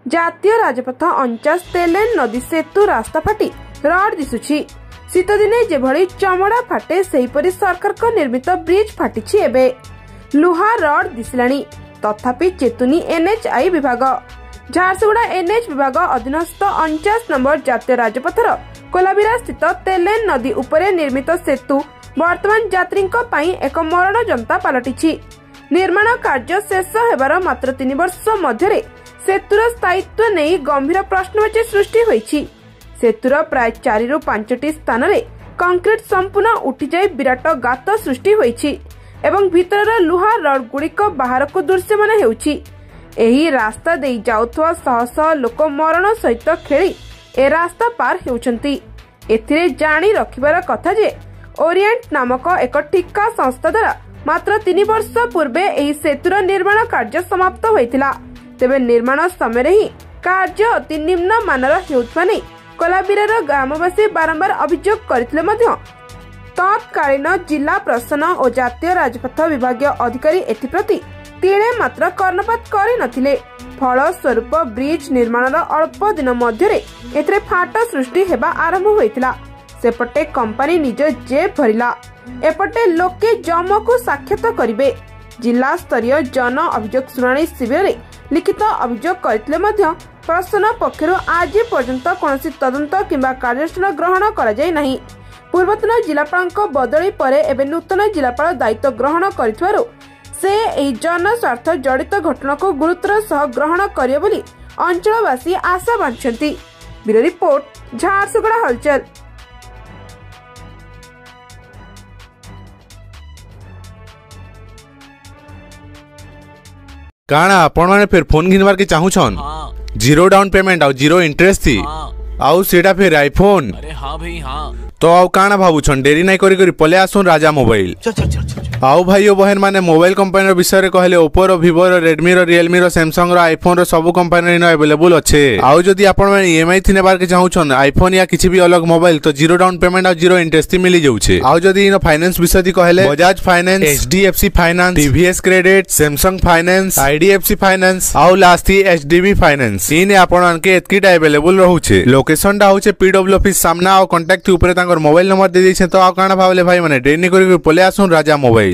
जातीय राजपथ 49 तेलेन नदी सेतु रास्ता फाटी रड दिशुछि। शीत दिने जेभଳି चमड़ा फाटे सेहीपरि सरकार को निर्मित ब्रिज फाटिछि। एबे लुहा रड दिसिलाणी तथापि चेतुनी एनएचआई विभाग। झारसुगुड़ा एनएच विभाग अधीनस्थ 49 नंबर जातीय राजपथर कोलाबिरा स्थित तेलेन नदी उपरे निर्मित सेतु वर्तमान यात्री एक मरण जंता पलटिछि। निर्माण कार्य शेष हेबार मात्र 3 वर्ष मध्य सेतुर स्थायित्व नहीं गंभीर प्रश्नवाची सृष्टि होइछि। सेतुर प्राय 4 ରୁ 5ଟି स्थान रे कंक्रीट संपूर्ण उठी जाई विराट गात सृष्टि होइछि एवं भीतर लुहा रड गुड़िक बाहर को दृश्यमान हेउछि। एही रास्ता देई जाउथवा शह शह लोक मरण सहित खेली ए रास्ता पार हेउछंती। एथिरे जानी रखिबार कथा जे ओरिएंट नामक एक ठिका संस्था द्वारा मात्र 3 वर्ष पूर्वे एही सेतुर निर्माण कार्य समाप्त होइतिला। तेबे निर्माण समय ही कार्य अति निम्न मानर हेउथवा नै कोलाबिरार ग्रामवासी बारंबार अभियोग करथिले मध्य तत्कालीन जिला प्रशासन और जातीय राजपथ विभाग अधिकारी एथिप्रति तिळे मात्र कर्णपात करि नथिले। फल स्वरूप ब्रिज निर्माणर अल्प दिन मध्य एथिरे फाट सृष्टि हेबा आरंभ होइतिला। सेपटे कंपनी निज जेब भरिला, एपटे लोके जमको साक्षात करिवे। जिला स्तरीय जन अभियोग शुणाणी शिविर रे लिखित अभियोग करथिले मध्य प्रशासन पक्षरु आज पर्यंत कोनोसी तदंत किंबा कार्यानुष्ठान ग्रहण करा जाय नाही। पूर्वतन जिलापालक बदली परे एबे नूतन जिलापाल दायित्व ग्रहण करिथवारु से एही जन स्वार्थ जड़ित घटना को गुरुतर सह ग्रहण करिवे बोली अंचलवासी आशा बांधछंती। ब्यूरो रिपोर्ट, झारसुगुड़ा हलचल। काना आपण माने फिर फोन घिनवार के चाहूछन? जीरो डाउन पेमेंट और जीरो इंटरेस्ट थी आउ सेटा फिर आईफोन। अरे हाँ भाई हाँ। तो आउ काना भाबुछन? डेरी नहीं करी करी पले आसुन राजा मोबाइल। चल चल चल चल। आउ भाई बहन माने मोबाइल कंपनी विषय रे कहले ओप्पो रो, विवो रो, रेडमी रो, रियलमी रो, सैमसंग रो, आईफोन रो सब कंपनी रे अवेलेबल अच्छे। आउ जदी आपण माने ईएमआई थिने बार के चाहूछन आईफोन या किछि भी अलग मोबाइल तो जीरो डाउन पेमेंट और जीरो इंटरेस्ट मिली जाउछे। आउ जदी इन फाइनेंस विषय दी कहले Bajaj finance, HDFC finance, TVS credit, Samsung finance, IDFC finance आउ लास्टी एचडीबी फाइनेंस इन आपण के एतकीटा अवेलेबल रहउछे। लोकेशन दा होचे पीडब्ल्यू ऑफिस सामना और कांटेक्ट ऊपर तांकर मोबाइल नंबर दे दैछे। तो आ काना भाबले भाई माने डेनी करी पले आसुन राजा मोबाइल।